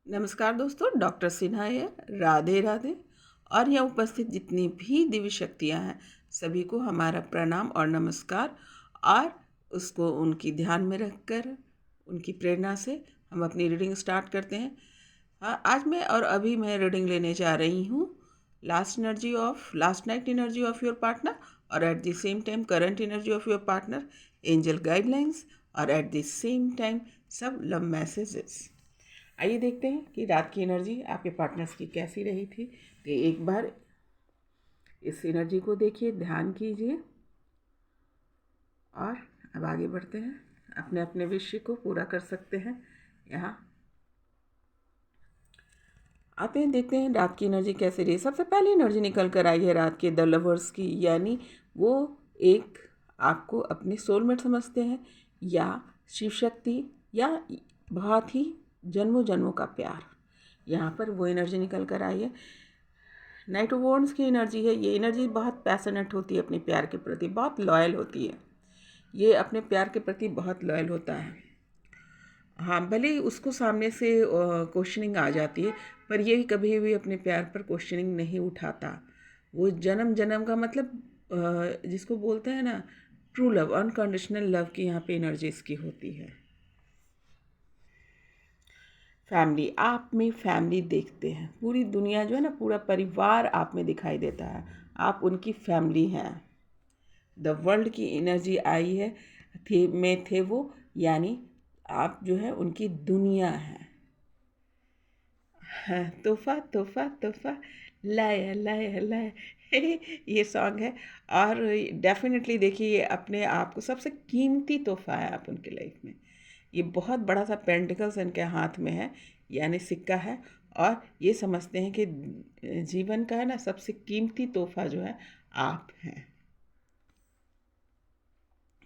नमस्कार दोस्तों, डॉक्टर सिन्हा है। राधे राधे। और यहाँ उपस्थित जितनी भी दिव्य शक्तियाँ हैं, सभी को हमारा प्रणाम और नमस्कार। और उसको उनकी ध्यान में रखकर उनकी प्रेरणा से हम अपनी रीडिंग स्टार्ट करते हैं। हाँ, आज मैं और अभी मैं रीडिंग लेने जा रही हूँ last night energy of your partner, और at the same time current energy of your partner, angel guidelines, और एट द सेम टाइम सब लव मैसेजेस। आइए देखते हैं कि रात की एनर्जी आपके पार्टनर्स की कैसी रही थी। तो एक बार इस एनर्जी को देखिए, ध्यान कीजिए और अब आगे बढ़ते हैं। अपने अपने विषय को पूरा कर सकते हैं। यहाँ आते हैं, देखते हैं रात की एनर्जी कैसे रही। सबसे पहले एनर्जी निकल कर आई है रात के द लवर्स की, यानी वो एक आपको अपने सोलमेट समझते हैं, या शिव शक्ति, या बहुत ही जन्मों जन्मों का प्यार। यहाँ पर वो एनर्जी निकल कर आई है। नाइट ऑफ वॉन्ड्स की एनर्जी है। ये एनर्जी बहुत पैशनेट होती है, अपने प्यार के प्रति बहुत लॉयल होती है। ये अपने प्यार के प्रति बहुत लॉयल होता है। हाँ, भले ही उसको सामने से क्वेश्चनिंग आ जाती है, पर ये कभी भी अपने प्यार पर क्वेश्चनिंग नहीं उठाता। वो जन्म जन्म का मतलब जिसको बोलते हैं ना, ट्रू लव, अनकंडीशनल लव की यहाँ पे एनर्जी इसकी होती है। फैमिली, आप में फैमिली देखते हैं। पूरी दुनिया जो है ना, पूरा परिवार आप में दिखाई देता है। आप उनकी फैमिली हैं। द वर्ल्ड की एनर्जी आई है, थे वो, यानी आप जो है उनकी दुनिया है। हाँ, तोहफा तोहफा तोहफा, लाया लाया लाया ये सॉन्ग है। और डेफिनेटली देखिए, ये अपने आप को सबसे कीमती तोहफा है आप उनकी लाइफ में। ये बहुत बड़ा सा पेंटिकल्स इनके हाथ में है, यानी सिक्का है। और ये समझते हैं कि जीवन का है ना, सबसे कीमती तोहफा जो है आप हैं।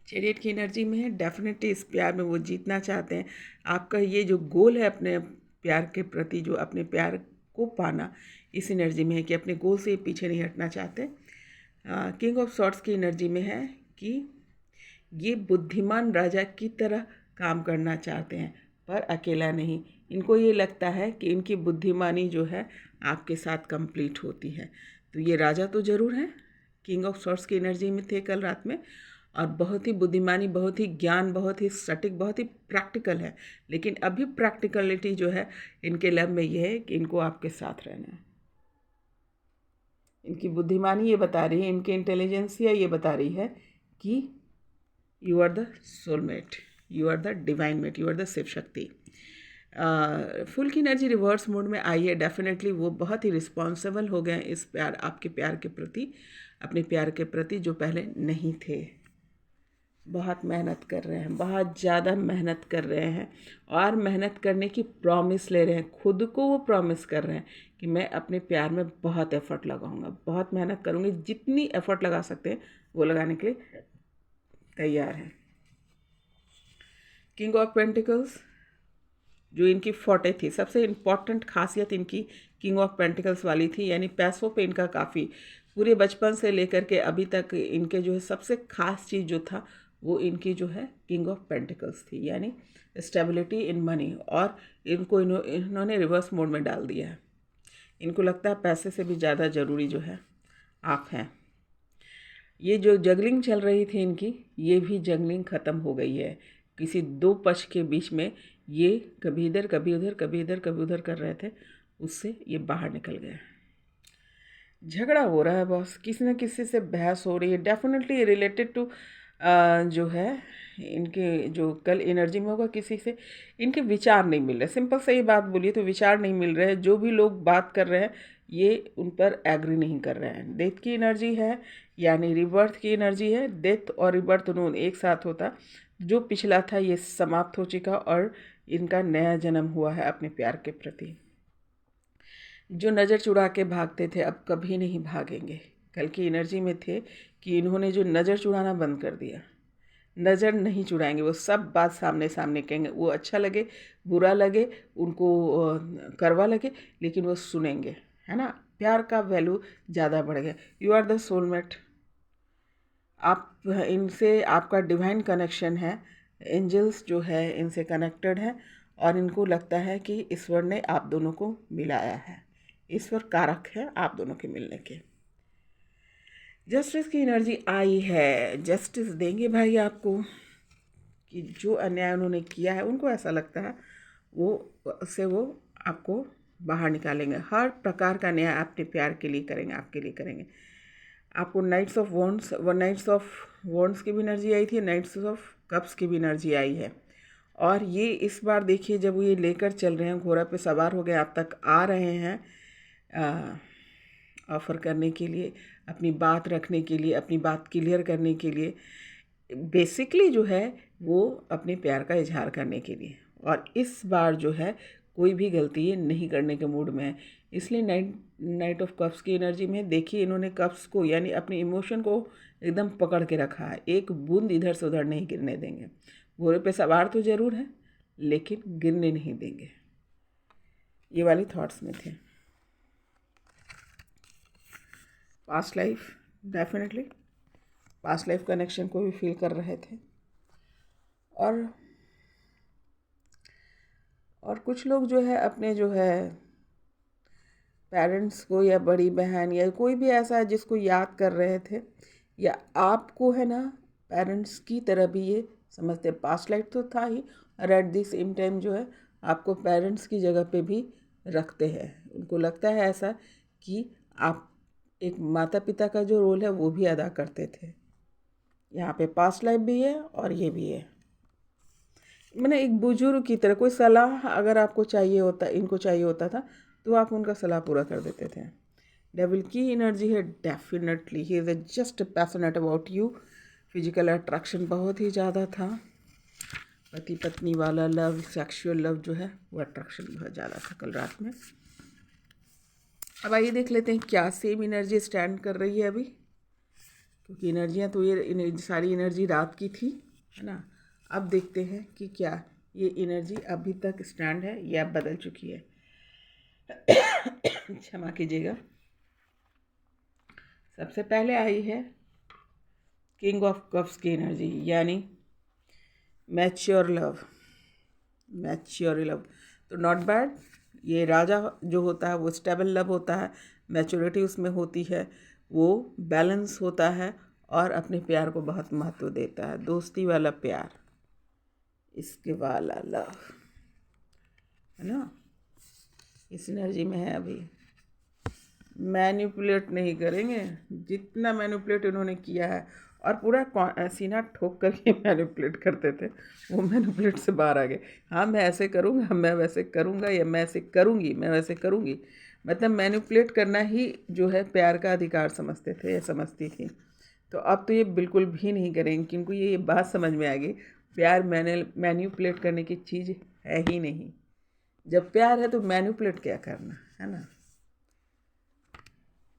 चैरियट की एनर्जी में है। डेफिनेटली इस प्यार में वो जीतना चाहते हैं। आपका ये जो गोल है अपने प्यार के प्रति, जो अपने प्यार को पाना, इस एनर्जी में है कि अपने गोल से पीछे नहीं हटना चाहते। किंग ऑफ सॉर्ड्स की एनर्जी में है कि ये बुद्धिमान राजा की तरह काम करना चाहते हैं, पर अकेला नहीं। इनको ये लगता है कि इनकी बुद्धिमानी जो है आपके साथ कंप्लीट होती है। तो ये राजा तो ज़रूर हैं, किंग ऑफ सॉर्ड्स की एनर्जी में थे कल रात में, और बहुत ही बुद्धिमानी, बहुत ही ज्ञान, बहुत ही सटीक, बहुत ही प्रैक्टिकल है। लेकिन अभी प्रैक्टिकलिटी जो है इनके लव में ये है कि इनको आपके साथ रहना है। इनकी बुद्धिमानी ये बता रही है, इनकी इंटेलिजेंसिया ये बता रही है कि you are the soulmate, you are the divine mate, you are the Shiv Shakti. फुल की एनर्जी रिवर्स मोड में आई है। डेफिनेटली वो बहुत ही रिस्पॉन्सिबल हो गए इस प्यार, आपके प्यार के प्रति, अपने प्यार के प्रति, जो पहले नहीं थे। बहुत मेहनत कर रहे हैं, बहुत ज़्यादा मेहनत कर रहे हैं, और मेहनत करने की प्रॉमिस ले रहे हैं। खुद को वो प्रॉमिस कर रहे हैं कि मैं अपने प्यार में बहुत एफ़र्ट लगाऊंगा, बहुत मेहनत करूँगी, जितनी एफ़र्ट लगा सकते हैं वो लगाने के लिए तैयार हैं। किंग ऑफ पेंटिकल्स जो इनकी फोर्टे थी, सबसे इम्पॉर्टेंट खासियत इनकी किंग ऑफ पेंटिकल्स वाली थी, यानी पैसों पे इनका काफ़ी, पूरे बचपन से लेकर के अभी तक इनके जो है सबसे खास चीज़ जो था वो इनकी जो है किंग ऑफ पेंटिकल्स थी, यानी स्टेबिलिटी इन मनी। और इनको इन्होंने रिवर्स मोड में डाल दिया है। इनको लगता है पैसे से भी ज़्यादा ज़रूरी जो है आप हैं। ये जो जगलिंग चल रही थी इनकी, ये भी जगलिंग ख़त्म हो गई है। किसी दो पक्ष के बीच में ये कभी इधर कभी उधर, कभी इधर कभी उधर कर रहे थे, उससे ये बाहर निकल गए। झगड़ा हो रहा है बॉस, किसी न किसी से बहस हो रही है। डेफिनेटली रिलेटेड टू जो है इनके, जो कल एनर्जी में होगा, किसी से इनके विचार नहीं मिल रहे। सिंपल सही बात बोलिए तो विचार नहीं मिल रहे हैं। जो भी लोग बात कर रहे हैं ये उन पर एग्री नहीं कर रहे हैं। डेथ की एनर्जी है, यानी रिबर्थ की एनर्जी है। डेथ और रिबर्थ दोनों एक साथ होता। जो पिछला था ये समाप्त हो चुका, और इनका नया जन्म हुआ है अपने प्यार के प्रति। जो नज़र चुरा के भागते थे अब कभी नहीं भागेंगे। कल की एनर्जी में थे कि इन्होंने जो नज़र चुराना बंद कर दिया। नज़र नहीं चुराएंगे, वो सब बात सामने सामने कहेंगे। वो अच्छा लगे, बुरा लगे, उनको करवा लगे, लेकिन वो सुनेंगे, है ना। प्यार का वैल्यू ज़्यादा बढ़ गया। You are the soulmate. आप इनसे, आपका डिवाइन कनेक्शन है। एंजल्स जो है इनसे कनेक्टेड है, और इनको लगता है कि ईश्वर ने आप दोनों को मिलाया है, ईश्वर कारक है आप दोनों के मिलने के। जस्टिस की एनर्जी आई है, जस्टिस देंगे भाई आपको कि जो अन्याय उन्होंने किया है उनको ऐसा लगता है वो उससे वो आपको बाहर निकालेंगे। हर प्रकार का न्याय अपने प्यार के लिए करेंगे, आपके लिए करेंगे। आपको knights of wands knights of wands की भी एनर्जी आई थी, नाइट्स ऑफ कप्स की भी एनर्जी आई है। और ये इस बार देखिए जब ये लेकर चल रहे हैं, घोड़ा पे सवार हो गए, आप तक आ रहे हैं ऑफ़र करने के लिए, अपनी बात रखने के लिए, अपनी बात क्लियर करने के लिए, बेसिकली जो है वो अपने प्यार का इजहार करने के लिए। और इस बार जो है कोई भी गलती ये नहीं करने के मूड में है, इसलिए नाइट ऑफ कप्स की एनर्जी में देखिए इन्होंने कप्स को यानी अपने इमोशन को एकदम पकड़ के रखा है, एक बूंद इधर से उधर नहीं गिरने देंगे। घोड़े पे सवार तो ज़रूर है लेकिन गिरने नहीं देंगे। ये वाली थॉट्स में थे। Past life, definitely past life connection को भी फील कर रहे थे। और कुछ लोग जो है अपने जो है पेरेंट्स को या बड़ी बहन या कोई भी ऐसा है जिसको याद कर रहे थे, या आपको है ना पेरेंट्स की तरह भी ये समझते। पास्ट लाइफ तो था ही और एट द सेम टाइम जो है आपको पेरेंट्स की जगह पे भी रखते हैं। उनको लगता है ऐसा कि आप एक माता पिता का जो रोल है वो भी अदा करते थे। यहाँ पे पास्ट लाइफ भी है और ये भी है। मैंने एक बुजुर्ग की तरह कोई सलाह अगर आपको चाहिए होता, इनको चाहिए होता था तो आप उनका सलाह पूरा कर देते थे। डेविल की एनर्जी है, definitely he is just passionate about you. Physical attraction बहुत ही ज़्यादा था, पति पत्नी वाला लव, सेक्सुअल लव जो है वो अट्रैक्शन बहुत ज़्यादा था कल रात में। अब आइए देख लेते हैं क्या सेम एनर्जी स्टैंड कर रही है अभी, क्योंकि एनर्जियाँ तो ये सारी एनर्जी रात की थी, है ना। अब देखते हैं कि क्या ये एनर्जी अभी तक स्टैंड है या बदल चुकी है। क्षमा कीजिएगा। सबसे पहले आई है किंग ऑफ कप्स की एनर्जी, यानी मैच्योर लव। मैच्योर लव तो नॉट बैड। ये राजा जो होता है वो स्टेबल लव होता है, मैच्योरिटी उसमें होती है, वो बैलेंस होता है और अपने प्यार को बहुत महत्व देता है, दोस्ती वाला प्यार, इसके वाला लव, है ना। इस एनर्जी में है अभी। मैनिपुलेट नहीं करेंगे, जितना मैनिपुलेट उन्होंने किया है और पूरा सीना ठोक करके मैनिपुलेट करते थे, वो मैनिपुलेट से बाहर आ गए। हाँ मैं ऐसे करूँगा, मैं वैसे करूँगा, या मैं ऐसे करूँगी, मैं वैसे करूँगी, मतलब मैनिपुलेट करना ही जो है प्यार का अधिकार समझते थे या समझती थी। तो अब तो ये बिल्कुल भी नहीं करेंगे, क्योंकि ये बात समझ में आ गई, प्यार मैनिपुलेट करने की चीज़ है ही नहीं। जब प्यार है तो मैनिपुलेट क्या करना, है ना।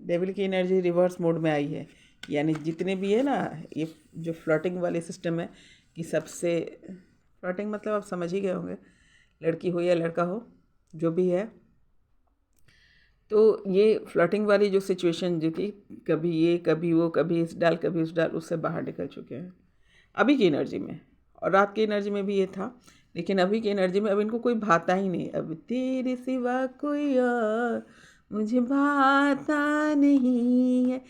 डेविल की एनर्जी रिवर्स मोड में आई है, यानी जितने भी है ना ये जो फ्लर्टिंग वाले सिस्टम है कि सबसे फ्लर्टिंग मतलब आप समझ ही गए होंगे, लड़की हो या लड़का हो जो भी है, तो ये फ्लर्टिंग वाली जो सिचुएशन जो थी, कभी ये कभी वो, कभी इस डाल कभी उस डाल, उससे बाहर निकल चुके हैं अभी की एनर्जी में। और रात की एनर्जी में भी ये था, लेकिन अभी की एनर्जी में अब इनको कोई भाता ही नहीं। अब तेरे सिवा कोई और मुझे भाता नहीं है,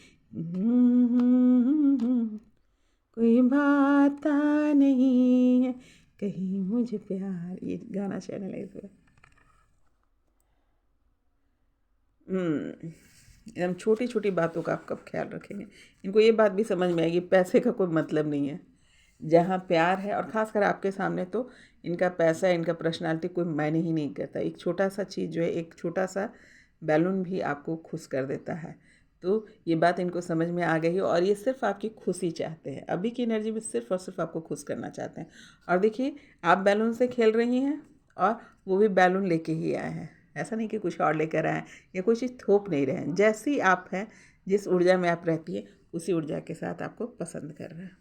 कोई भाता नहीं है कहीं मुझे प्यार, ये गाना चैनल है इसमें। एकदम छोटी छोटी बातों का आप कब ख्याल रखेंगे। इनको ये बात भी समझ में आएगी पैसे का कोई मतलब नहीं है, जहाँ प्यार है, और ख़ासकर आपके सामने तो इनका पैसा, इनका पर्सनालिटी कोई मायने ही नहीं करता। एक छोटा सा चीज़ जो है, एक छोटा सा बैलून भी आपको खुश कर देता है। तो ये बात इनको समझ में आ गई है और ये सिर्फ आपकी खुशी चाहते हैं। अभी की एनर्जी में सिर्फ और सिर्फ आपको खुश करना चाहते हैं। और देखिए आप बैलून से खेल रही हैं और वो भी बैलून लेके ही आए हैं, ऐसा नहीं कि कुछ और लेकर आए या कोई चीज़ थोप नहीं रहे हैं। जैसी आप हैं, जिस ऊर्जा में आप रहती है, उसी ऊर्जा के साथ आपको पसंद कर रहे हैं।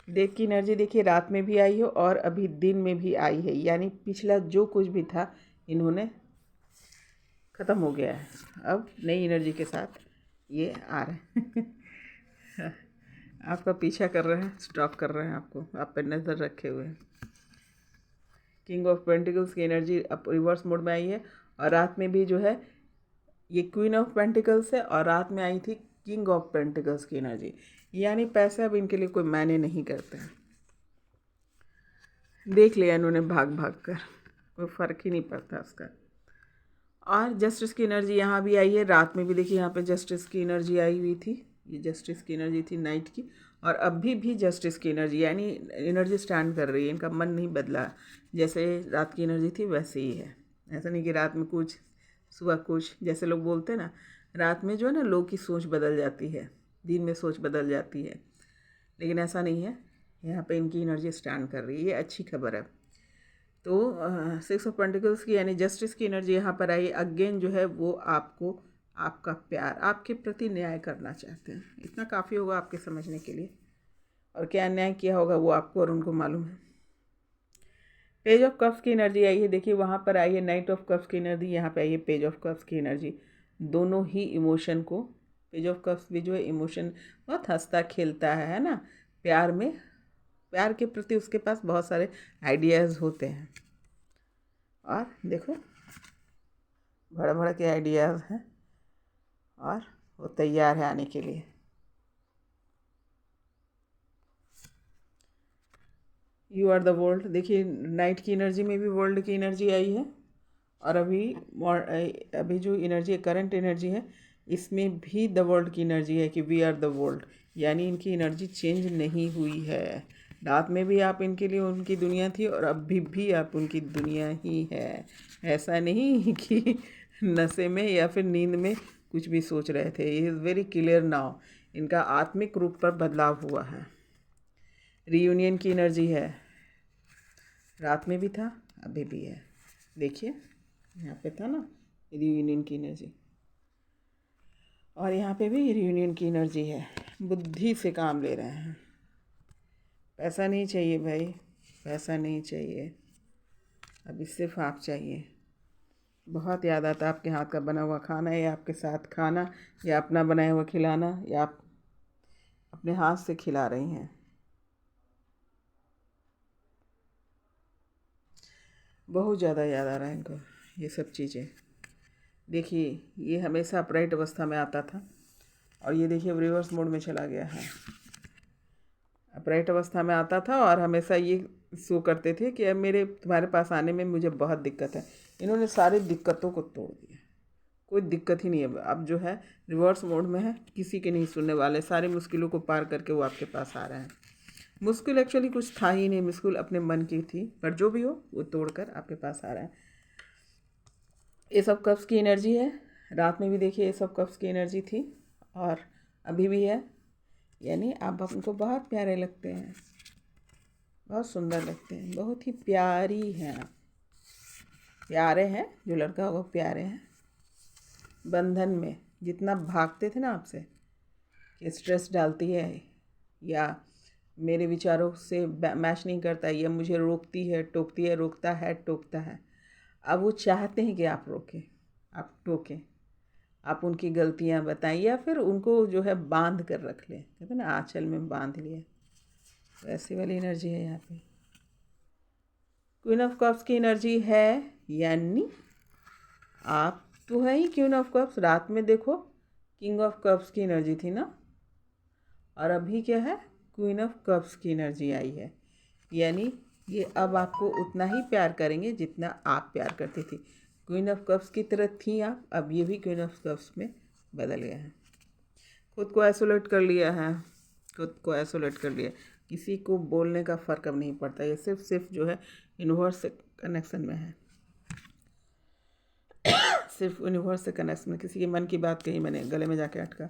देव की एनर्जी देखिए रात में भी आई है और अभी दिन में भी आई है, यानी पिछला जो कुछ भी था इन्होंने ख़त्म हो गया है। अब नई एनर्जी के साथ ये आ रहे हैं। आपका पीछा कर रहे हैं, स्टॉप कर रहे हैं, आपको आप पर नज़र रखे हुए हैं। किंग ऑफ पेंटिकल्स की एनर्जी अब रिवर्स मोड में आई है, और रात में भी जो है ये क्वीन ऑफ पेंटिकल्स है, और रात में आई थी किंग ऑफ पेंटिकल्स की एनर्जी। यानी पैसे अब इनके लिए कोई मायने नहीं करते हैं। देख लिया इन्होंने भाग भाग कर, कोई फ़र्क ही नहीं पड़ता उसका। और जस्टिस की एनर्जी यहाँ भी आई है, रात में भी देखिए यहाँ पे जस्टिस की एनर्जी आई हुई थी, ये जस्टिस की एनर्जी थी नाइट की, और अभी भी जस्टिस की एनर्जी, यानी एनर्जी स्टैंड कर रही है, इनका मन नहीं बदला, जैसे रात की एनर्जी थी वैसे ही है। ऐसा नहीं कि रात में कुछ सुबह कुछ, जैसे लोग बोलते हैं ना, रात में जो है ना लोग की सोच बदल जाती है, दिन में सोच बदल जाती है, लेकिन ऐसा नहीं है, यहाँ पे इनकी एनर्जी स्टैंड कर रही है, ये अच्छी खबर है। तो 6 ऑफ पेंटिकल्स की यानी जस्टिस की एनर्जी यहाँ पर आई अगेन, जो है वो आपको आपका प्यार, आपके प्रति न्याय करना चाहते हैं। इतना काफ़ी होगा आपके समझने के लिए, और क्या न्याय किया होगा वो आपको और उनको मालूम है। पेज ऑफ कप्स की एनर्जी आई है, देखिए वहाँ पर आई है नाइट ऑफ कप्स की एनर्जी, यहाँ पे आई है पेज ऑफ कप्स की एनर्जी। दोनों ही इमोशन को, पेज ऑफ कप्स भी जो है इमोशन, बहुत हंसता खेलता है ना, प्यार में, प्यार के प्रति उसके पास बहुत सारे आइडियाज़ होते हैं, और देखो बड़ा बड़ा के आइडियाज़ हैं, और वो तैयार है आने के लिए। यू आर द वर्ल्ड, देखिए नाइट की एनर्जी में भी वर्ल्ड की एनर्जी आई है, और अभी जो एनर्जी है, करंट एनर्जी है, इसमें भी द वर्ल्ड की एनर्जी है कि वी आर द वर्ल्ड, यानी इनकी एनर्जी चेंज नहीं हुई है। रात में भी आप इनके लिए उनकी दुनिया थी, और अभी भी आप उनकी दुनिया ही है। ऐसा नहीं कि नशे में या फिर नींद में कुछ भी सोच रहे थे। ये इज़ वेरी क्लियर नाउ, इनका आत्मिक रूप पर बदलाव हुआ है। रीयूनियन की एनर्जी है, रात में भी था अभी भी है, देखिए यहाँ पे था ना रीयूनियन की एनर्जी, और यहाँ पे भी रीयूनियन की एनर्जी है। बुद्धि से काम ले रहे हैं, पैसा नहीं चाहिए भाई, पैसा नहीं चाहिए, अभी सिर्फ आप चाहिए। बहुत याद आता आपके हाथ का बना हुआ खाना, या आपके साथ खाना, या अपना बनाया हुआ खिलाना, या आप अपने हाथ से खिला रही हैं। बहुत ज़्यादा याद आ रहा है इनको ये सब चीज़ें। देखिए ये हमेशा अपराइट अवस्था में आता था, और ये देखिए रिवर्स मोड में चला गया है। अपराइट अवस्था में आता था और हमेशा ये शो करते थे कि अब मेरे तुम्हारे पास आने में मुझे बहुत दिक्कत है। इन्होंने सारी दिक्कतों को तोड़ दिया, कोई दिक्कत ही नहीं है। अब जो है रिवर्स मोड में है, किसी के नहीं सुनने वाले, सारी मुश्किलों को पार करके वो आपके पास आ रहे हैं। मुश्किल एक्चुअली कुछ था ही नहीं, मुश्किल अपने मन की थी, पर जो भी हो वो तोड़कर आपके पास आ रहा है। ये सब कप्स की एनर्जी है, रात में भी देखिए ये सब कप्स की एनर्जी थी, और अभी भी है, यानी आप उनको बहुत प्यारे लगते हैं, बहुत सुंदर लगते हैं, बहुत ही प्यारी हैं आप, प्यारे हैं, जो लड़का होगा प्यारे हैं। बंधन में जितना भागते थे ना आपसे कि स्ट्रेस डालती है, या मेरे विचारों से मैच नहीं करता, या मुझे रोकती है टोकती है, रोकता है टोकता है, अब वो चाहते हैं कि आप रोकें, आप टोकें, आप उनकी गलतियां बताएं, या फिर उनको जो है बांध कर रख लें, कहते हैं ना आंचल में बांध लिया, तो ऐसी वाली एनर्जी है यहाँ पे। क्वीन ऑफ कप्स की एनर्जी है, यानी आप तो है ही क्वीन ऑफ कप्स। रात में देखो किंग ऑफ कप्स की एनर्जी थी ना, और अभी क्या है, क्वीन ऑफ कप्स की एनर्जी आई है, यानी ये अब आपको उतना ही प्यार करेंगे जितना आप प्यार करती थी। क्वीन ऑफ कप्स की तरह थी आप, अब ये भी क्वीन ऑफ कप्स में बदल गए हैं। खुद को आइसोलेट कर लिया है, खुद को आइसोलेट कर लिया, किसी को बोलने का फ़र्क अब नहीं पड़ता, ये सिर्फ जो है यूनिवर्स से कनेक्शन में है, सिर्फ यूनिवर्स से कनेक्शन में। किसी के मन की बात कही मैंने, गले में जाके अटका,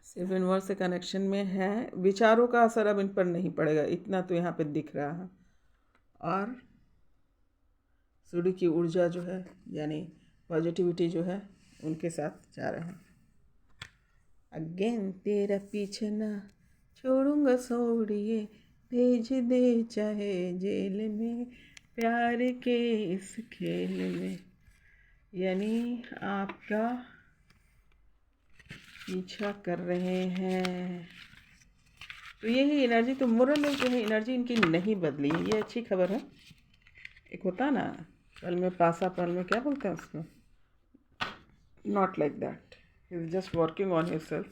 सिर्फ यूनिवर्स से कनेक्शन में है। विचारों का असर अब इन पर नहीं पड़ेगा, इतना तो यहाँ पे दिख रहा है। और सूर्य की ऊर्जा जो है, यानी पॉजिटिविटी जो है, उनके साथ जा रहे हैं। अगेन तेरा पीछे ना छोड़ूंगा छोड़िए, भेज दे चाहे जेल में, प्यार के इस खेल में, यानी आपका पीछा कर रहे हैं। तो यही एनर्जी, तो मोरल जो है एनर्जी इनकी नहीं बदली है, ये अच्छी खबर है। एक होता है ना, पल में पासा पल में, क्या बोलते हैं उसमें, not like that, he is just working on his self,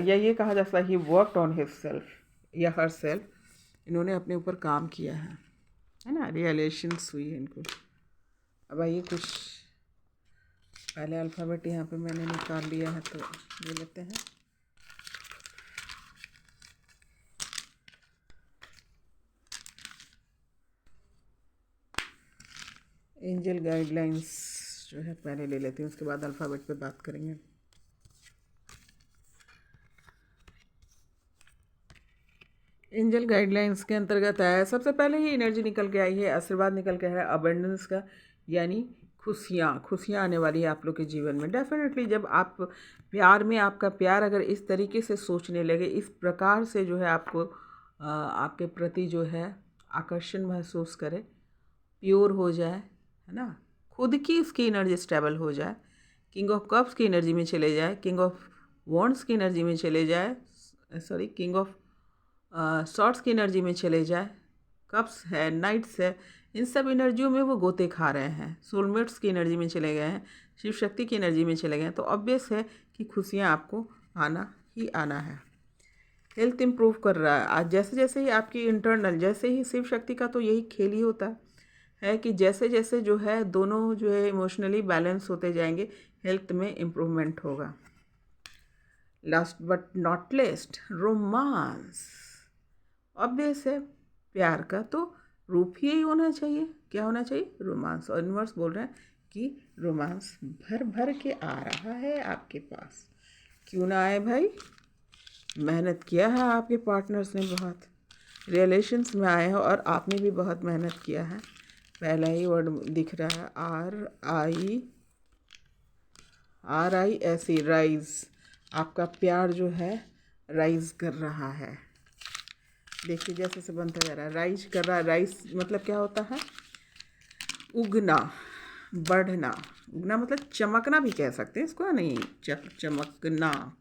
या ये कहा जा सकता है he worked on his self या हर सेल्फ, इन्होंने अपने ऊपर काम किया है ना, रियलाइजेशंस हुई है इनको। अब आइए कुछ पहले अल्फ़ाबेट यहाँ पे मैंने निकाल लिया है तो ले लेते हैं। एंजल गाइडलाइंस जो है पहले ले लेती हूँ, उसके बाद अल्फ़ाबेट पे बात करेंगे। एंजल गाइडलाइंस के अंतर्गत है, सबसे पहले ही एनर्जी निकल के आई है, आशीर्वाद निकल के है अबंडेंस का, यानी खुशियाँ आने वाली है आप लोग के जीवन में। डेफिनेटली जब आप प्यार में, आपका प्यार अगर इस तरीके से सोचने लगे, इस प्रकार से जो है आपको आपके प्रति जो है आकर्षण महसूस करे, प्योर हो जाए, है ना, खुद की उसकी एनर्जी स्टेबल हो जाए, किंग ऑफ कप्स की एनर्जी में चले जाए, किंग ऑफ वॉन्ड्स की एनर्जी में चले जाए, सॉरी किंग ऑफ शॉर्ट्स की एनर्जी में चले जाए, कप्स है, नाइट्स है, इन सब एनर्जियों में वो गोते खा रहे हैं, सोलमेट्स की एनर्जी में चले गए हैं, शिव शक्ति की एनर्जी में चले गए हैं, तो ऑब्वियस है कि खुशियाँ आपको आना ही आना है। हेल्थ इम्प्रूव कर रहा है आज, जैसे जैसे ही आपकी इंटरनल, जैसे ही शिव शक्ति का तो यही खेल ही होता है कि जैसे जैसे जो है दोनों जो है इमोशनली बैलेंस होते जाएंगे, हेल्थ में इम्प्रूवमेंट होगा। Last but not least, romance. Obvious है, प्यार का तो रूप ही यही होना चाहिए, क्या होना चाहिए, रोमांस। और यूनिवर्स बोल रहे हैं कि रोमांस भर भर के आ रहा है आपके पास। क्यों ना आए भाई, मेहनत किया है आपके पार्टनर्स ने बहुत, रिलेशंस में आए हैं और आपने भी बहुत मेहनत किया है। पहला ही वर्ड दिख रहा है are I S E, rise. आपका प्यार जो है राइज कर रहा है, देखिए जैसे से बनता जा रहा है, राइज कर रहा है। राइज मतलब क्या होता है, उगना, बढ़ना। उगना मतलब चमकना भी कह सकते हैं इसको, नहीं, चमकना।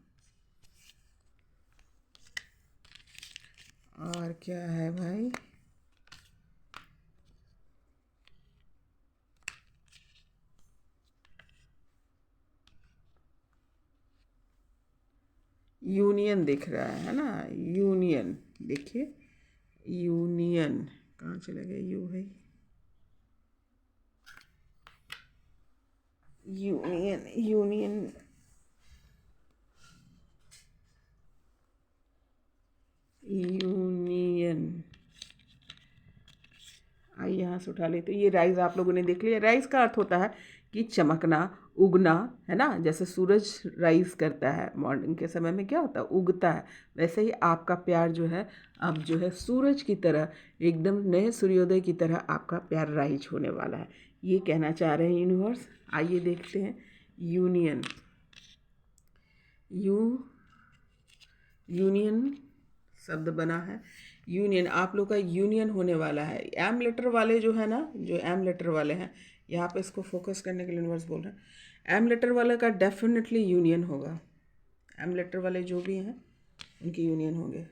और क्या है भाई, यूनियन दिख रहा है ना, यूनियन। देखिए यूनियन कहाँ चला गया, यू है, यूनियन यूनियन यूनियन। आइए यहाँ से उठा लेते, ये राइज आप लोगों ने देख लिया। राइज का अर्थ होता है कि चमकना, उगना, है ना, जैसे सूरज राइज करता है मॉर्निंग के समय में, क्या होता है, उगता है, वैसे ही आपका प्यार जो है अब जो है सूरज की तरह, एकदम नए सूर्योदय की तरह आपका प्यार राइज होने वाला है, ये कहना चाह रहे हैं यूनिवर्स। आइए देखते हैं यूनियन। यूनियन शब्द बना है, यूनियन, आप लोग का यूनियन होने वाला है। एम लेटर वाले जो है ना, जो एम लेटर वाले हैं, यहाँ पे इसको फोकस करने के लिए यूनिवर्स बोल रहे हैं, एम लेटर वाले का डेफिनेटली यूनियन होगा। एम लेटर वाले जो भी हैं उनकी यूनियन होंगे।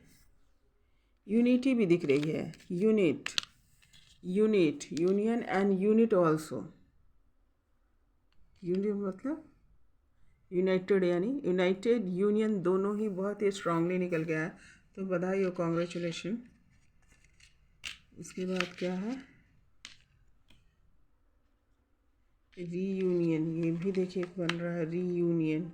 यूनिटी भी दिख रही है, union and unit also. Union मतलब यूनाइटेड, यानी यूनाइटेड यूनियन, दोनों ही बहुत ही स्ट्रांगली निकल गया है, तो बधाई हो, कॉन्ग्रेचुलेशन। इसके बाद क्या है, रीयूनियन, ये भी देखिए बन रहा है, रीयूनियन।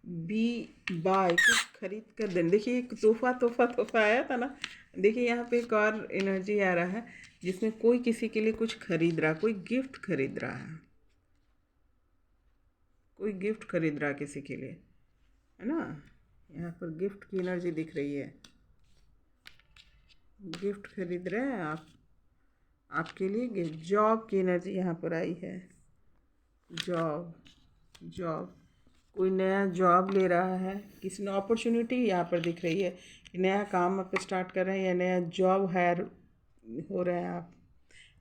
बी बाय, कुछ खरीद कर देना। देखिए एक तोहफा आया था ना, देखिए यहाँ पे एक और एनर्जी आ रहा है जिसमें कोई किसी के लिए कुछ खरीद रहा, कोई गिफ्ट खरीद रहा है, कोई गिफ्ट खरीद रहा किसी के लिए, है ना, यहाँ पर गिफ्ट की एनर्जी दिख रही है, गिफ्ट खरीद रहे हैं आप, आपके लिए गिफ्ट। जॉब की एनर्जी यहाँ पर आई है, जॉब, कोई नया जॉब ले रहा है, किसी ने अपॉर्चुनिटी यहाँ पर दिख रही है, नया काम आप स्टार्ट कर रहे हैं या नया जॉब हायर हो रहा है, आप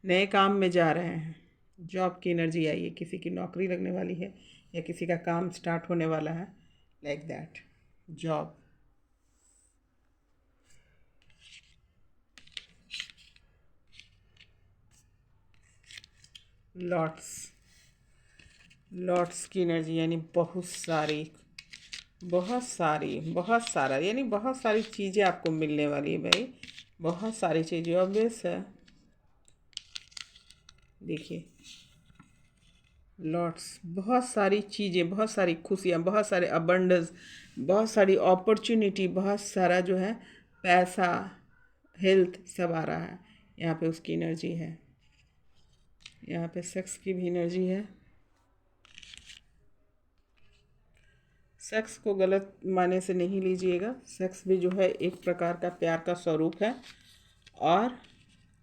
नए काम में जा रहे हैं, जॉब की एनर्जी आई है, किसी की नौकरी लगने वाली है या किसी का काम स्टार्ट होने वाला है, like that. Job. Lots. Lots की एनर्जी यानी बहुत सारी, बहुत सारी, बहुत सारा, यानी बहुत सारी चीज़ें आपको मिलने वाली है भाई, बहुत सारी चीज़ें, ऑब्वियस है। देखिए, लॉट्स, बहुत सारी चीज़ें, बहुत सारी खुशियाँ, बहुत सारे अबंडेंस, बहुत सारी अपॉर्चुनिटी, बहुत सारा जो है पैसा, हेल्थ, सब आ रहा है। यहाँ पे उसकी एनर्जी है। यहाँ पे सेक्स की भी एनर्जी है। सेक्स को गलत माने से नहीं लीजिएगा, सेक्स भी जो है एक प्रकार का प्यार का स्वरूप है। और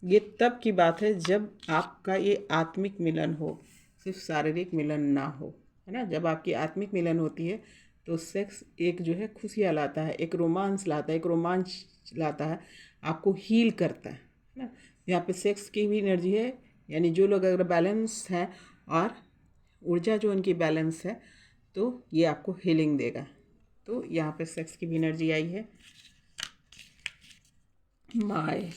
ये तब की बात है जब आपका ये आत्मिक मिलन हो, सिर्फ शारीरिक मिलन ना हो, है ना। जब आपकी आत्मिक मिलन होती है तो सेक्स एक जो है खुशियाँ लाता है, एक रोमांस लाता है, एक रोमांच लाता है, आपको हील करता है ना। यहाँ पे सेक्स की भी एनर्जी है, यानी जो लोग अगर बैलेंस हैं और ऊर्जा जो उनकी बैलेंस है तो ये आपको हीलिंग देगा। तो यहाँ पे सेक्स की भी एनर्जी आई है। माय,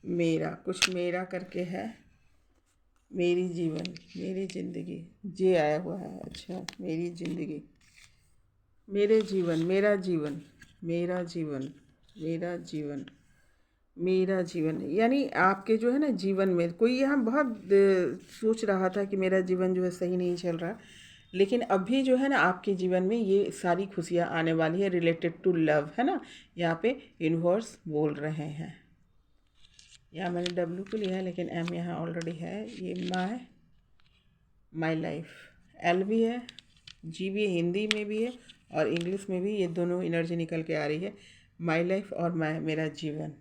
मेरा, कुछ मेरा करके है, मेरी जीवन, मेरी ज़िंदगी, जे आया हुआ है। अच्छा, मेरी ज़िंदगी, मेरे जीवन, मेरा जीवन, मेरा जीवन, मेरा जीवन, मेरा जीवन, यानी आपके जो है ना जीवन में कोई यहाँ बहुत सोच रहा था कि मेरा जीवन जो है सही नहीं चल रहा, लेकिन अभी जो है ना आपके जीवन में ये सारी खुशियाँ आने वाली है रिलेटेड टू लव, है ना। यहाँ पे यूनिवर्स बोल रहे हैं। यहाँ मैंने डब्ल्यू को लिया है लेकिन एम यहाँ ऑलरेडी है। ये माई लाइफ, एल भी है, जी भी है, हिंदी में भी है और इंग्लिश में भी, ये दोनों एनर्जी निकल के आ रही है। माई लाइफ और मेरा जीवन,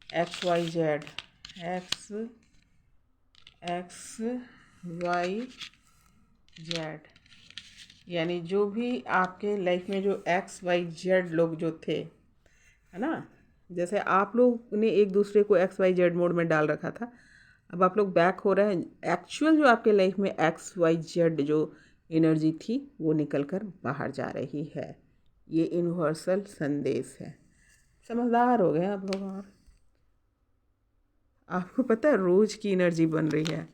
X Y Z, X X Y Z, यानी जो भी आपके लाइफ में जो एक्स वाई जेड लोग जो थे, है ना, जैसे आप लोग ने एक दूसरे को एक्स वाई जेड मोड में डाल रखा था, अब आप लोग बैक हो रहे हैं। एक्चुअल जो आपके लाइफ में एक्स वाई जेड जो एनर्जी थी वो निकल कर बाहर जा रही है। ये यूनिवर्सल संदेश है। समझदार हो गए आप लोग। और आपको पता है रोज़ की एनर्जी बन रही है,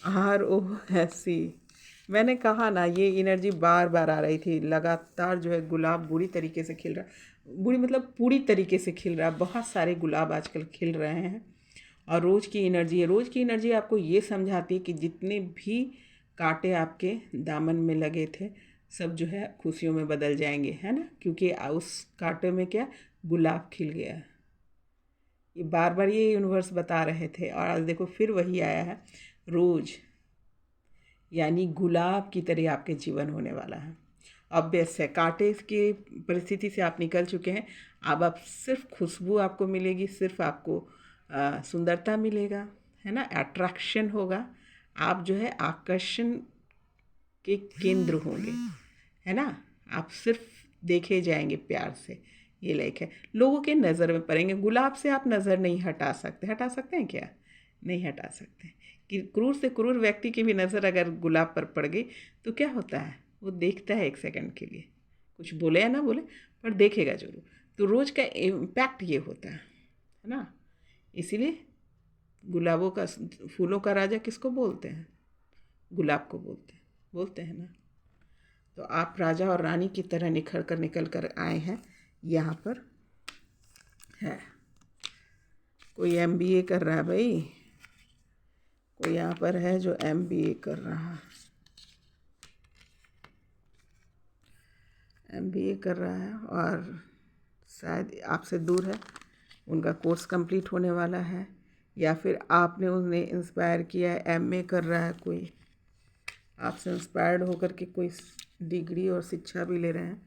आर ओ ऐसी, मैंने कहा ना ये एनर्जी बार बार आ रही थी लगातार। जो है गुलाब बुरी तरीके से खिल रहा, बुरी मतलब पूरी तरीके से खिल रहा, बहुत सारे गुलाब आजकल खिल रहे हैं। और रोज़ की एनर्जी है, रोज़ की एनर्जी आपको ये समझाती है कि जितने भी कांटे आपके दामन में लगे थे सब जो है खुशियों में बदल जाएंगे, है ना, क्योंकि उस कांटे में क्या, गुलाब खिल गया। ये बार बार ये यूनिवर्स बता रहे थे और आज देखो फिर वही आया है। रोज़ यानी गुलाब की तरह आपके जीवन होने वाला है। ऑब्वियस है, कांटे की परिस्थिति से आप निकल चुके हैं। अब आप सिर्फ खुशबू आपको मिलेगी, सिर्फ आपको सुंदरता मिलेगा, है ना, अट्रैक्शन होगा। आप जो है आकर्षण के केंद्र होंगे, है ना। आप सिर्फ देखे जाएंगे प्यार से। ये लाइक है, लोगों के नज़र में पड़ेंगे। गुलाब से आप नज़र नहीं हटा सकते, हटा सकते हैं क्या, नहीं हटा सकते। कि क्रूर से क्रूर व्यक्ति की भी नज़र अगर गुलाब पर पड़ गई तो क्या होता है, वो देखता है एक सेकंड के लिए, कुछ बोले या ना बोले पर देखेगा जरूर। तो रोज़ का इम्पैक्ट ये होता है ना। इसीलिए गुलाबों का, फूलों का राजा किसको बोलते हैं, गुलाब को बोलते हैं ना। तो आप राजा और रानी की तरह निकल कर आए हैं यहाँ पर। है कोई एमबीए कर रहा है भाई, कोई यहाँ पर है जो एमबीए कर रहा है, एमबीए कर रहा है और शायद आपसे दूर है, उनका कोर्स कंप्लीट होने वाला है। या फिर आपने उन्हें इंस्पायर किया है, एमए कर रहा है कोई, आपसे इंस्पायर्ड होकर के कोई डिग्री और शिक्षा भी ले रहे हैं।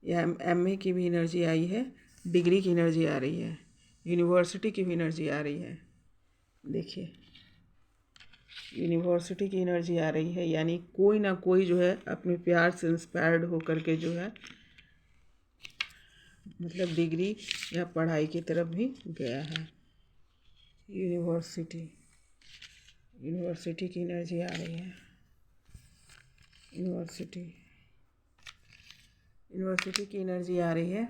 या एमए की भी एनर्जी आई है, डिग्री की एनर्जी आ रही है, यूनिवर्सिटी की भी एनर्जी आ रही है। देखिए, यूनिवर्सिटी की एनर्जी आ रही है, यानी कोई ना कोई जो है अपने प्यार से इंस्पायर्ड होकर के जो है मतलब डिग्री या पढ़ाई की तरफ भी गया है। यूनिवर्सिटी, यूनिवर्सिटी की एनर्जी आ रही है। यूनिवर्सिटी, यूनिवर्सिटी की एनर्जी आ रही है,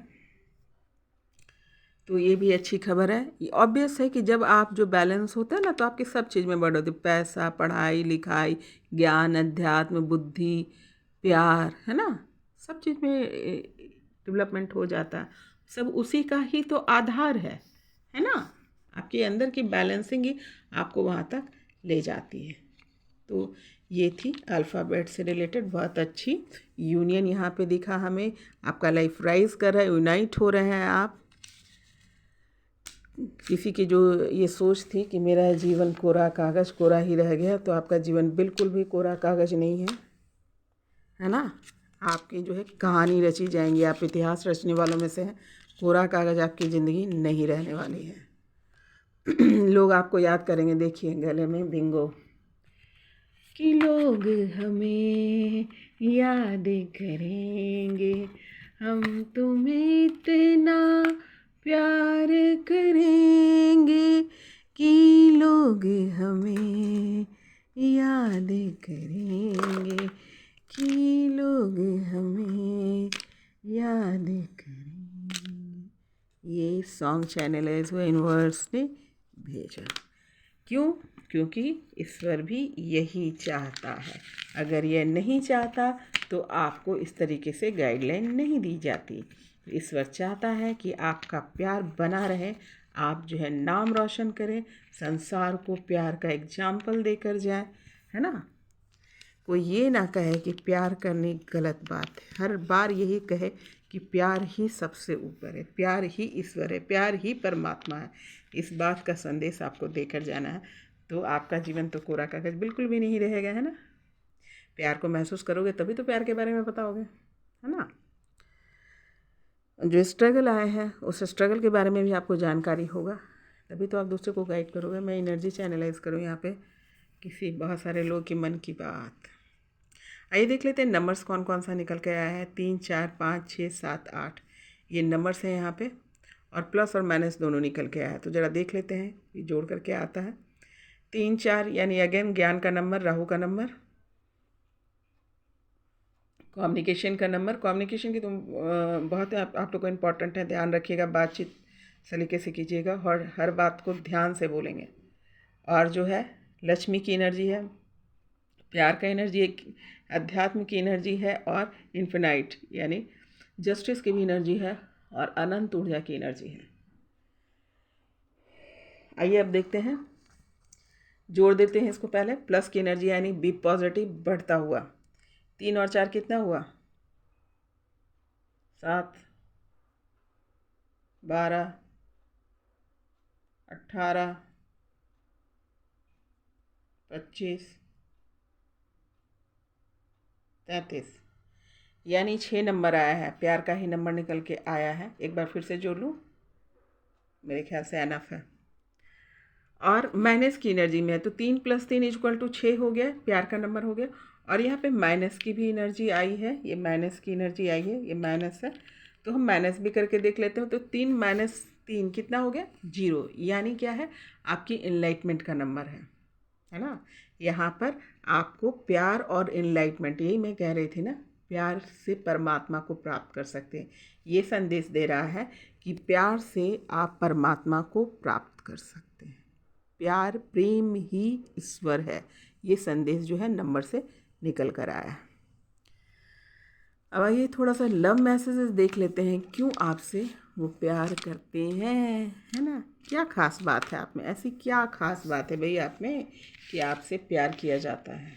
तो ये भी अच्छी खबर है। ये ऑब्वियस है कि जब आप जो बैलेंस होता है ना, तो आपकी सब चीज़ में बढ़ होती है, पैसा, पढ़ाई लिखाई, ज्ञान, अध्यात्म, बुद्धि, प्यार, है ना, सब चीज़ में डेवलपमेंट हो जाता है। सब उसी का ही तो आधार है ना। आपके अंदर की बैलेंसिंग ही आपको वहाँ तक ले जाती है। तो ये थी अल्फ़ाबेट से रिलेटेड बहुत अच्छी यूनियन यहाँ पे दिखा हमें। आपका लाइफ राइज कर रहा है, यूनाइट हो रहे हैं आप। किसी की जो ये सोच थी कि मेरा जीवन कोरा कागज़ कोरा ही रह गया, तो आपका जीवन बिल्कुल भी कोरा कागज़ नहीं है ना। आपकी जो है कहानी रची जाएंगी, आप इतिहास रचने वालों में से हैं। कोरा कागज़ आपकी ज़िंदगी नहीं रहने वाली है। लोग आपको याद करेंगे, देखिए गले में बिंगो कि लोग हमें याद करेंगे, हम तुम्हें इतना प्यार करेंगे कि लोग हमें याद करेंगे, कि लोग हमें याद करेंगे। ये सॉन्ग चैनल है, इसको यूनिवर्स ने भेजा। क्यों? क्योंकि ईश्वर भी यही चाहता है। अगर यह नहीं चाहता तो आपको इस तरीके से गाइडलाइन नहीं दी जाती। ईश्वर चाहता है कि आपका प्यार बना रहे, आप जो है नाम रोशन करें, संसार को प्यार का एग्जाम्पल देकर जाए, है ना। कोई ये ना कहे कि प्यार करनी गलत बात है, हर बार यही कहे कि प्यार ही सबसे ऊपर है, प्यार ही ईश्वर है, प्यार ही परमात्मा है। इस बात का संदेश आपको देकर जाना है, तो आपका जीवन तो कोरा कागज बिल्कुल भी नहीं रहेगा, है ना। प्यार को महसूस करोगे तभी तो प्यार के बारे में बताओगे, है ना। जो स्ट्रगल आए हैं उस स्ट्रगल के बारे में भी आपको जानकारी होगा, तभी तो आप दूसरे को गाइड करोगे। मैं एनर्जी चैनलाइज करूँ यहाँ पे किसी बहुत सारे लोगों की मन की बात। आइए देख लेते हैं नंबर्स कौन कौन सा निकल के आया है। 3, 4, 5, 6, 7, 8 ये नंबर्स हैं यहाँ पे, और प्लस और माइनस दोनों निकल के आया है। तो ज़रा देख लेते हैं ये जोड़ करके आता है। 3, 4 यानी अगेन ज्ञान का नंबर, राहु का नंबर, कम्युनिकेशन का नंबर। कम्युनिकेशन की तो बहुत आप लोग को इम्पॉर्टेंट है, ध्यान रखिएगा, बातचीत सलीके से कीजिएगा और हर बात को ध्यान से बोलेंगे। और जो है लक्ष्मी की एनर्जी है, प्यार का एनर्जी, एक अध्यात्म की एनर्जी है, और इन्फिनाइट यानी जस्टिस की भी एनर्जी है, और अनंत ऊर्जा की एनर्जी है। आइए अब देखते हैं, जोड़ देते हैं इसको। पहले प्लस की एनर्जी यानी बी पॉजिटिव, बढ़ता हुआ। 3 और 4 कितना हुआ? 7, 12, 18, 25, 33 यानी 6 नंबर आया है। प्यार का ही नंबर निकल के आया है। एक बार फिर से जोड़ लूँ, मेरे ख्याल से एनफ है। और माइनस की एनर्जी में है, तो 3 + 3 = 6 हो गया, प्यार का नंबर हो गया। और यहाँ पे माइनस की भी एनर्जी आई है, ये माइनस की एनर्जी आई है, ये माइनस है, तो हम माइनस भी करके देख लेते हैं। तो 3 - 3 कितना हो गया? 0, यानी क्या है? आपकी इनलाइटमेंट का नंबर है ना। यहाँ पर आपको प्यार और इनलाइटमेंट, यही मैं कह रही थी ना, प्यार से परमात्मा को प्राप्त कर सकते हैं। ये संदेश दे रहा है कि प्यार से आप परमात्मा को प्राप्त कर सकते हैं। प्यार, प्रेम ही ईश्वर है, ये संदेश जो है नंबर से निकल कर आया है। अब आइए थोड़ा सा लव मैसेजेस देख लेते हैं, क्यों आपसे वो प्यार करते हैं, है ना। क्या खास बात है आप में, ऐसी क्या खास बात है भाई आप में कि आपसे प्यार किया जाता है,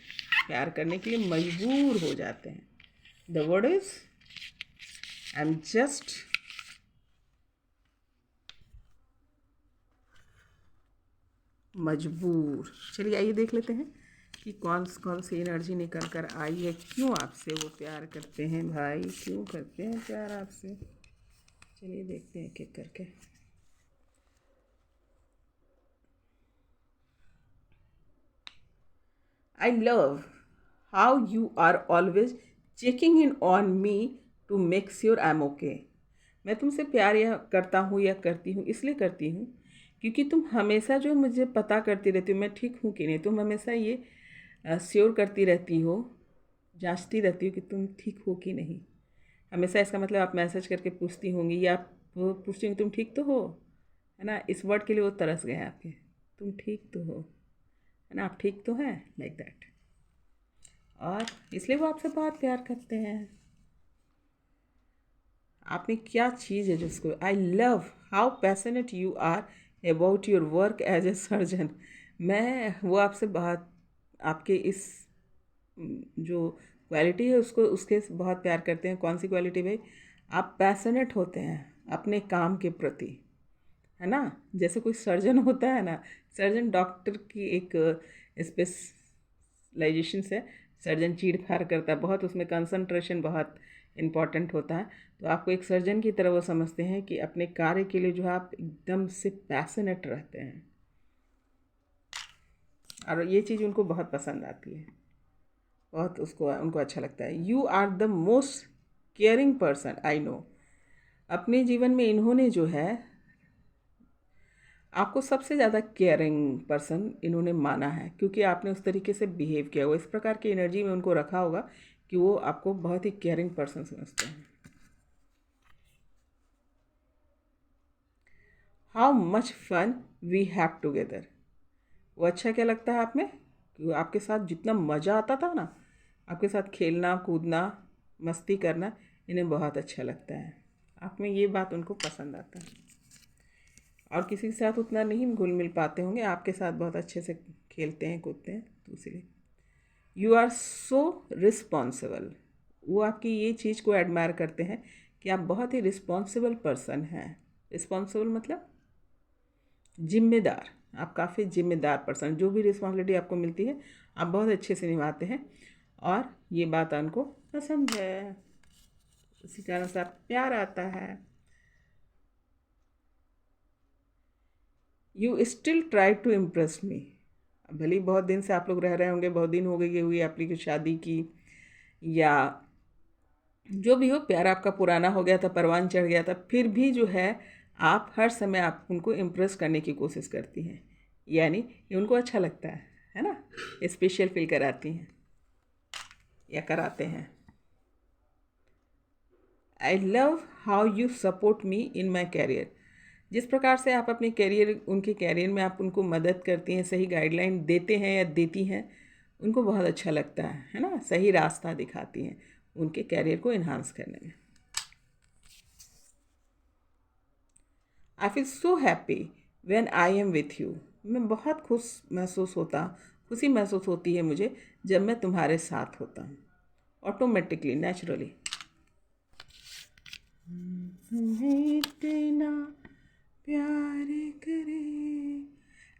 प्यार करने के लिए मजबूर हो जाते हैं। The word is I am just मजबूर। चलिए आइए देख लेते हैं कि कौन सी एनर्जी निकल कर आई है, क्यों आपसे वो प्यार करते हैं भाई, क्यों करते हैं प्यार आपसे। चलिए देखते हैं एक-एक करके। I love how you are always checking in on me to make sure I'm okay. मैं तुमसे प्यार या करता हूँ या करती हूँ, इसलिए करती हूँ क्योंकि तुम हमेशा जो मुझे पता करती रहती हो मैं ठीक हूँ कि नहीं, तुम हमेशा ये श्योर करती रहती हो, जांचती रहती हो कि तुम ठीक हो कि नहीं। हमेशा इसका मतलब आप मैसेज करके पूछती होंगी या आप वो पूछती होंगी तुम ठीक तो हो, है ना। इस वर्ड के लिए वो तरस गए हैं आपके, तुम ठीक तो हो, है ना, आप ठीक तो हैं, लाइक दैट। और इसलिए वो आपसे बहुत प्यार करते हैं। आप में क्या चीज़ है जिसको I love how passionate you are about your work as a surgeon. मैं वो आपसे बहुत आपके इस जो क्वालिटी है उसको उसके बहुत प्यार करते हैं। कौन सी क्वालिटी भाई? आप पैशनेट होते हैं अपने काम के प्रति, है ना। जैसे कोई सर्जन होता है ना, सर्जन डॉक्टर की एक स्पेशलाइजेशन से सर्जन चीड़ फाड़ करता है बहुत, उसमें कंसंट्रेशन बहुत इम्पॉर्टेंट होता है। तो आपको एक सर्जन की तरह वो समझते हैं कि अपने कार्य के लिए जो है आप एकदम से पैशनेट रहते हैं, और ये चीज़ उनको बहुत पसंद आती है, बहुत उसको उनको अच्छा लगता है। You are the most caring person I know. अपने जीवन में इन्होंने जो है आपको सबसे ज़्यादा केयरिंग पर्सन इन्होंने माना है, क्योंकि आपने उस तरीके से बिहेव किया, वो इस प्रकार की एनर्जी में उनको रखा होगा कि वो आपको बहुत ही केयरिंग पर्सन समझते हैं। How much fun we have together. वो अच्छा क्या लगता है आप में कि आपके साथ जितना मज़ा आता था ना, आपके साथ खेलना कूदना मस्ती करना, इन्हें बहुत अच्छा लगता है। आप में ये बात उनको पसंद आता है। और किसी के साथ उतना नहीं घुल मिल पाते होंगे, आपके साथ बहुत अच्छे से खेलते हैं कूदते हैं, तो इसलिए यू आर सो रिस्पॉन्सिबल। वो आपकी ये चीज़ को एडमायर करते हैं कि आप बहुत ही रिस्पॉन्सिबल पर्सन हैं। रिस्पॉन्सिबल मतलब जिम्मेदार। आप काफ़ी जिम्मेदार पर्सन, जो भी रिस्पॉन्सिबिलिटी आपको मिलती है आप बहुत अच्छे से निभाते हैं, और ये बात उनको पसंद है, उसी कारण से आप प्यार आता है। You still try to impress me. भले ही बहुत दिन से आप लोग रह रहे होंगे, बहुत दिन हो गई हुई आपकी शादी की, या जो भी हो, प्यार आपका पुराना हो गया था, परवान चढ़ गया था, फिर भी जो है आप हर समय आप उनको इम्प्रेस करने की कोशिश करती हैं, यानी ये उनको अच्छा लगता है ना, स्पेशल फील कराती हैं या कराते हैं। I love how you support me in my career. जिस प्रकार से आप अपने कैरियर उनके कैरियर में आप उनको मदद करती हैं, सही गाइडलाइन देते हैं या देती हैं, उनको बहुत अच्छा लगता है ना, सही रास्ता दिखाती हैं उनके कैरियर को इन्हांस करने में। I feel so happy when I am with you. मैं बहुत खुशी महसूस होती है मुझे जब मैं तुम्हारे साथ होता हूँ, ऑटोमेटिकली नेचुरली। इतना प्यार करे।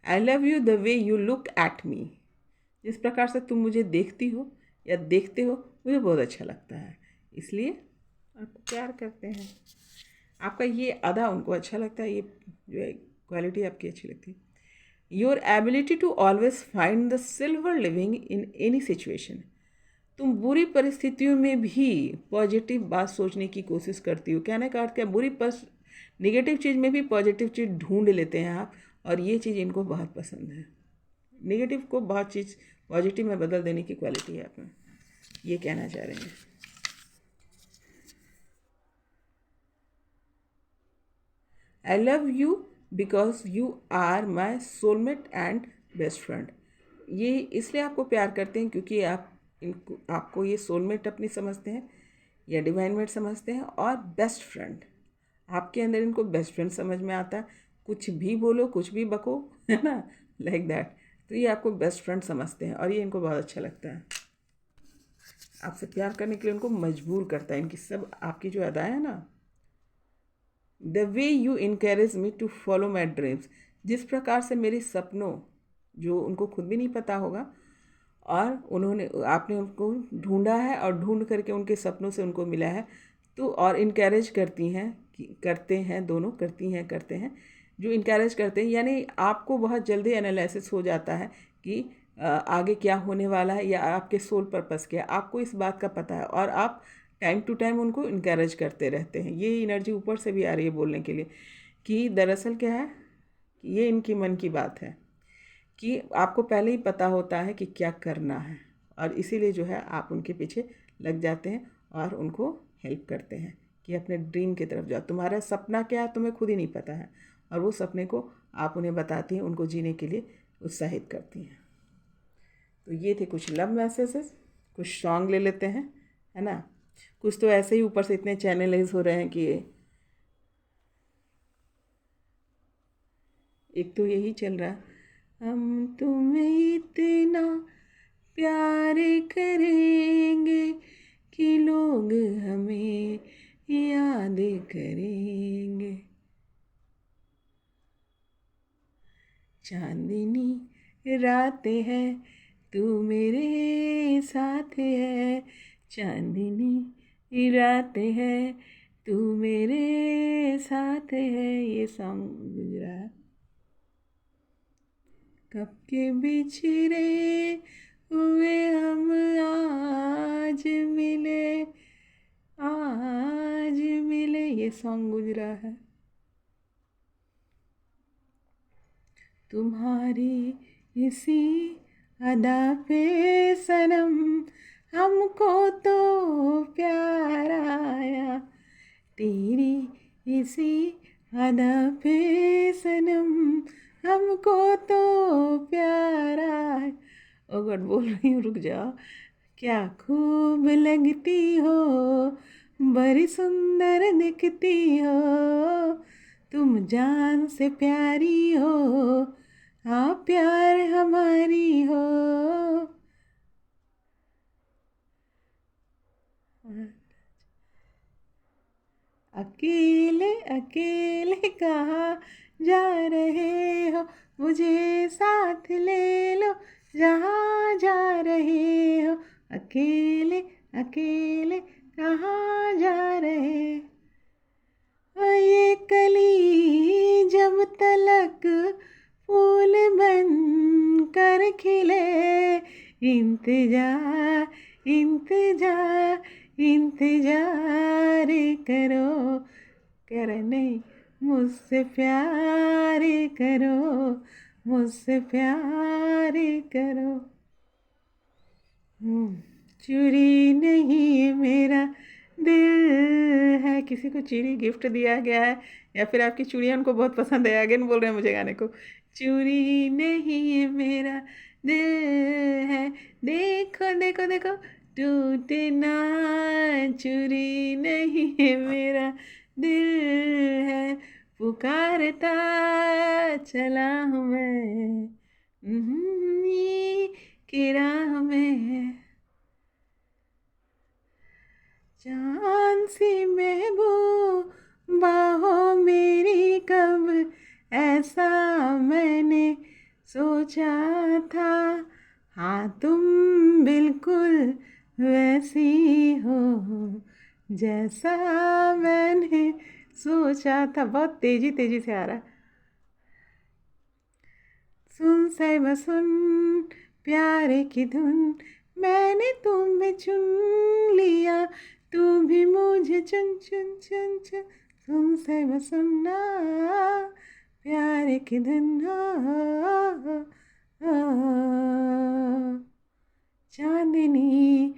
आई love you the way you look at me. जिस प्रकार से तुम मुझे देखती हो या देखते हो मुझे बहुत अच्छा लगता है, इसलिए आपको प्यार करते हैं। आपका ये अदा उनको अच्छा लगता है, ये जो है क्वालिटी आपकी अच्छी लगती है। Your ability to always find the silver living in any situation. तुम बुरी परिस्थितियों में भी पॉजिटिव बात सोचने की कोशिश करती हो। कहने का अर्थ क्या, निगेटिव चीज़ में भी पॉजिटिव चीज़ ढूंढ लेते हैं आप, और ये चीज़ इनको बहुत पसंद है। नेगेटिव को बहुत चीज़ पॉजिटिव में बदल देने की क्वालिटी है आप में, ये कहना चाह रहे हैं। I love you because you are my soulmate and best friend. ये इसलिए आपको प्यार करते हैं क्योंकि आपको ये सोलमेट अपनी समझते हैं या डिवाइन मेट समझते हैं, और बेस्ट फ्रेंड आपके अंदर इनको बेस्ट फ्रेंड समझ में आता है। कुछ भी बोलो कुछ भी बको, है ना, लाइक दैट। तो ये आपको बेस्ट फ्रेंड समझते हैं, और ये इनको बहुत अच्छा लगता है। आपसे प्यार करने के लिए उनको मजबूर करता है इनकी सब आपकी जो अदाएँ हैं ना। The way you encourage me to follow my dreams. जिस प्रकार से मेरे सपनों, जो उनको खुद भी नहीं पता होगा, और आपने उनको ढूंढा है और ढूंढ करके उनके सपनों से उनको मिला है, तो और इनकरेज करती हैं करते हैं, दोनों करती हैं करते हैं, जो इनकरेज करते हैं, यानी आपको बहुत जल्दी एनालिसिस हो जाता है कि आगे क्या होने वाला है या आपके सोल पर्पस क्या है, आपको इस बात का पता है, और आप टाइम टू टाइम उनको इनकरेज करते रहते हैं। ये एनर्जी ऊपर से भी आ रही है बोलने के लिए कि दरअसल क्या है ये इनकी मन की बात है कि आपको पहले ही पता होता है कि क्या करना है, और इसीलिए जो है आप उनके पीछे लग जाते हैं और उनको हेल्प करते हैं कि अपने ड्रीम की तरफ जाओ। तुम्हारा सपना क्या है तुम्हें खुद ही नहीं पता है, और वो सपने को आप उन्हें बताती हैं, उनको जीने के लिए उत्साहित करती हैं। तो ये थे कुछ लव मैसेजेस। कुछ सॉन्ग ले लेते हैं, है ना। कुछ तो ऐसे ही ऊपर से इतने चैनलाइज हो रहे हैं कि एक तो यही चल रहा है, हम तुम्हें इतना प्यार करेंगे कि लोग हमें याद करेंगे। चांदनी रात है तू मेरे साथ है, चांदनी रात है तू मेरे साथ है। ये सॉन्ग गुजरा है। कब के बिछड़े हुए हम आज मिले, आज मिले, ये सॉन्ग गुजरा है। तुम्हारी इसी अदा पे सनम हमको तो प्यार आया, तेरी इसी अदा पे सनम हमको तो प्यार आया। ओ गॉड, बोल रही हूँ, रुक जाओ। क्या खूब लगती हो, बड़ी सुंदर दिखती हो, तुम जान से प्यारी हो, आप प्यार हमारी हो। अकेले अकेले कहाँ जा रहे हो, मुझे साथ ले लो जहाँ जा रहे हो। अकेले अकेले कहाँ जा रहे हो। ये कली जब तलक फूल बन कर खिले, इंतजार इंतजार इंतजार करो, कर नहीं मुझसे प्यार करो, मुझसे प्यार करो। चूड़ी नहीं मेरा दिल है। किसी को चूड़ी गिफ्ट दिया गया है या फिर आपकी चूड़ियाँ उनको बहुत पसंद है। अगेन बोल रहे हैं मुझे गाने को। चूड़ी नहीं मेरा दिल है, देखो देखो देखो टूटे ना, चूड़ी नहीं है मेरा दिल है, पुकारता चला हूँ मैं की राह में। चांद सी महबूबा हो मेरी, कब ऐसा मैंने सोचा था, हाँ तुम बिल्कुल वैसी हो जैसा मैंने सोचा था। बहुत तेजी तेजी से आ रहा। सुन साहिबा सुन प्यारे की धुन, मैंने तुम्हें चुन लिया, तू भी मुझे चुन चुन चुन चुन। सुन साहिबा सुनना प्यारे की धुन, चांदनी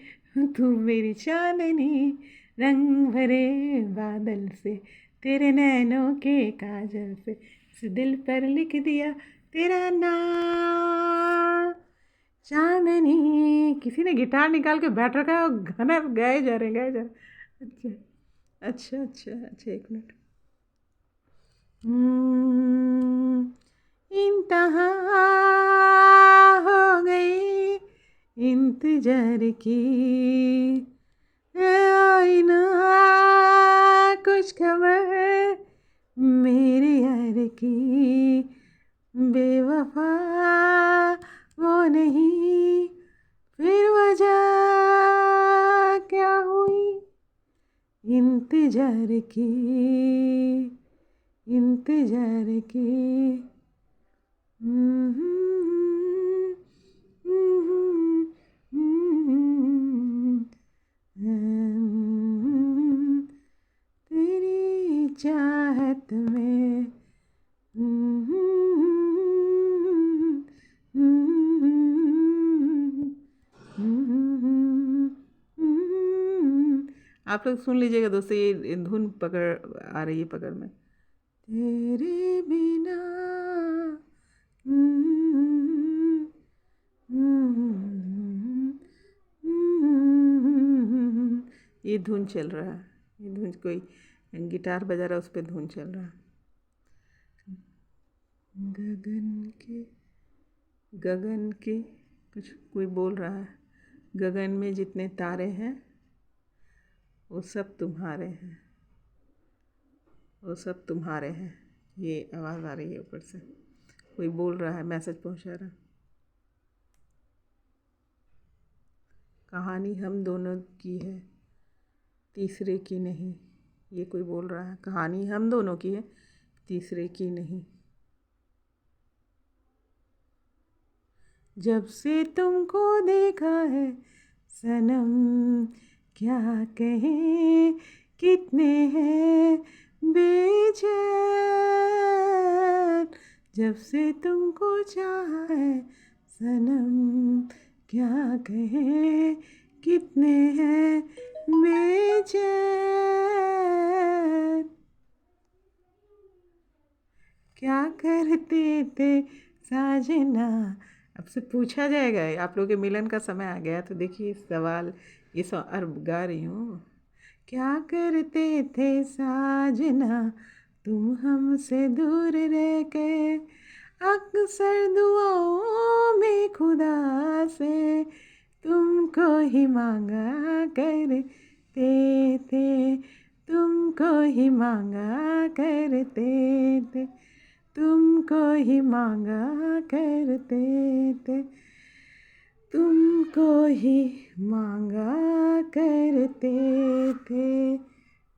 तू मेरी चांदनी, रंग भरे बादल से, तेरे नैनों के काजल से, इस दिल पर लिख दिया तेरा नाम। चांदनी। किसी ने गिटार निकाल के बैठ रखा है और गाना गाए जा रहे हैं, गाए जा रहे हैं। अच्छा अच्छा अच्छा अच्छा, एक मिनट। इंतहा हो गई इंतजार की, आई ना कुछ खबर मेरे यार की, बेवफा वो नहीं, फिर वजह क्या हुई, इंतजार की इंतजार की। तेरी चाहत में आप लोग सुन लीजिएगा दोस्तों, ये धुन पकड़ आ रही है पकड़ में, तेरे बिना हम्म, हम्म, ये धुन चल रहा है, ये धुन कोई गिटार बजा रहा है, उस पर धुन चल रहा है। गगन के कुछ कोई बोल रहा है, गगन में जितने तारे हैं वो सब तुम्हारे हैं, वो सब तुम्हारे हैं। ये आवाज़ आ रही है ऊपर से, कोई बोल रहा है, मैसेज पहुंचा रहा। कहानी हम दोनों की है, तीसरे की नहीं। ये कोई बोल रहा है, कहानी हम दोनों की है, तीसरे की नहीं। जब से तुमको देखा है सनम, क्या कहें कितने हैं बेचैन। जब से तुमको चाहा है सनम, क्या कहें कितने हैं बेचैन। क्या करते थे साजना। अब से पूछा जाएगा, आप लोगों के मिलन का समय आ गया, तो देखिए सवाल, ये सवाल गा रही हूँ। क्या करते थे साजना तुम हमसे दूर रह के, अक्सर दुआओं में खुदा से तुमको ही मांगा करते थे, तुमको ही मांगा करते थे, तुमको ही मांगा करते थे, तुमको ही मांगा करते थे,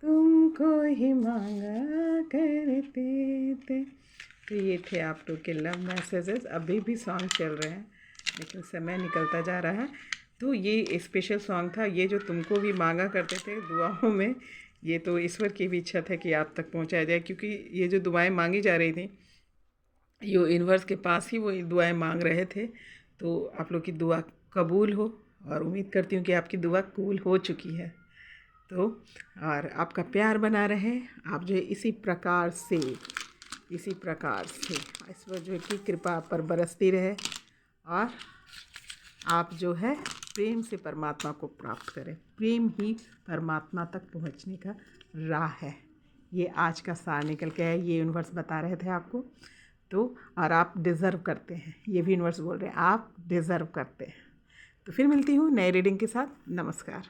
तुमको ही मांगा करते थे। तो ये थे आप लोग के लव मैसेजेस। अभी भी सॉन्ग चल रहे हैं, लेकिन समय निकलता जा रहा है। तो ये स्पेशल सॉन्ग था, ये जो तुमको भी मांगा करते थे दुआओं में, ये तो ईश्वर की भी इच्छा था कि आप तक पहुंचाया जाए, क्योंकि ये जो दुआएं मांगी जा रही थी, ये यूनिवर्स के पास ही वो दुआएं मांग रहे थे। तो आप लोग की दुआ कबूल हो, और उम्मीद करती हूँ कि आपकी दुआ कबूल हो चुकी है। तो और आपका प्यार बना रहे, आप जो है इसी प्रकार से ईश्वर जो है की कृपा आप पर बरसती रहे, और आप जो है प्रेम से परमात्मा को प्राप्त करें। प्रेम ही परमात्मा तक पहुंचने का राह है, ये आज का सार निकल के है, ये यूनिवर्स बता रहे थे आपको। तो और आप डिज़र्व करते हैं, ये भी यूनिवर्स बोल रहे हैं, आप डिज़र्व करते हैं। तो फिर मिलती हूँ नए रीडिंग के साथ। नमस्कार।